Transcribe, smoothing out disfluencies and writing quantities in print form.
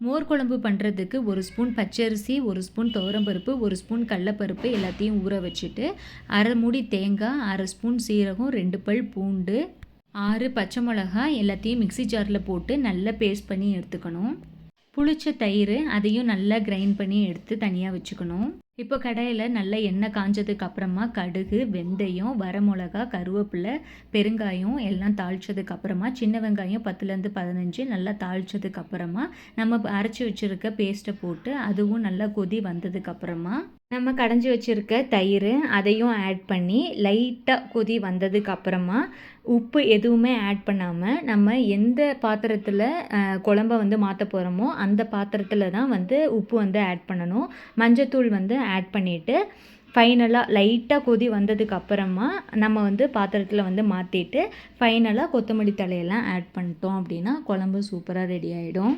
மோர் குழம்பு பண்ணுறதுக்கு 1 ஸ்பூன் பச்சரிசி, 1 ஸ்பூன் துவரம்பருப்பு, 1 ஸ்பூன் கடலப்பருப்பு எல்லாத்தையும் ஊற வச்சுட்டு, அரை மூடி தேங்காய், அரை ஸ்பூன் சீரகம், 2 பல் பூண்டு, 6 பச்சை மிளகாய் எல்லாத்தையும் மிக்ஸி ஜாரில் போட்டு நல்லா பேஸ்ட் பண்ணி எடுத்துக்கணும். புளிச்ச தயிர் அதையும் நல்லா கிரைண்ட் பண்ணி எடுத்து தனியாக வச்சுக்கணும். இப்போ கடாயில் நல்லா எண்ணெய் காஞ்சதுக்கு அப்புறமா கடுகு, வெந்தயம், வரமிளகா, கருவேப்பிலை, பெருங்காயம் எல்லாம் தாளித்ததுக்கு அப்புறமா சின்ன வெங்காயம் 10லேருந்து 15 நல்லா தாளித்ததுக்கு அப்புறமா நம்ம அரைச்சி வச்சுருக்க பேஸ்ட்டை போட்டு அதுவும் நல்லா கொதி வந்ததுக்கு அப்புறமா நம்ம கடைஞ்சி வச்சுருக்க தயிர் அதையும் ஆட் பண்ணி லைட்டாக கொதி வந்ததுக்கு அப்புறமா உப்பு எதுவுமே ஆட் பண்ணாமல் நம்ம எந்த பாத்திரத்தில் குழம்ப வந்து மாற்ற போகிறோமோ அந்த பாத்திரத்தில் தான் வந்து உப்பு வந்து ஆட் பண்ணணும். மஞ்சத்தூள் வந்து ஆட் பண்ணிவிட்டு ஃபைனலாக லைட்டாக கொதி வந்ததுக்கு அப்புறமா நம்ம வந்து பாத்திரத்தில் வந்து மாற்றிட்டு ஃபைனலாக கொத்தமல்லி தலையெல்லாம் ஆட் பண்ணிட்டோம் அப்படின்னா குழம்பு சூப்பராக ரெடி ஆகிடும்.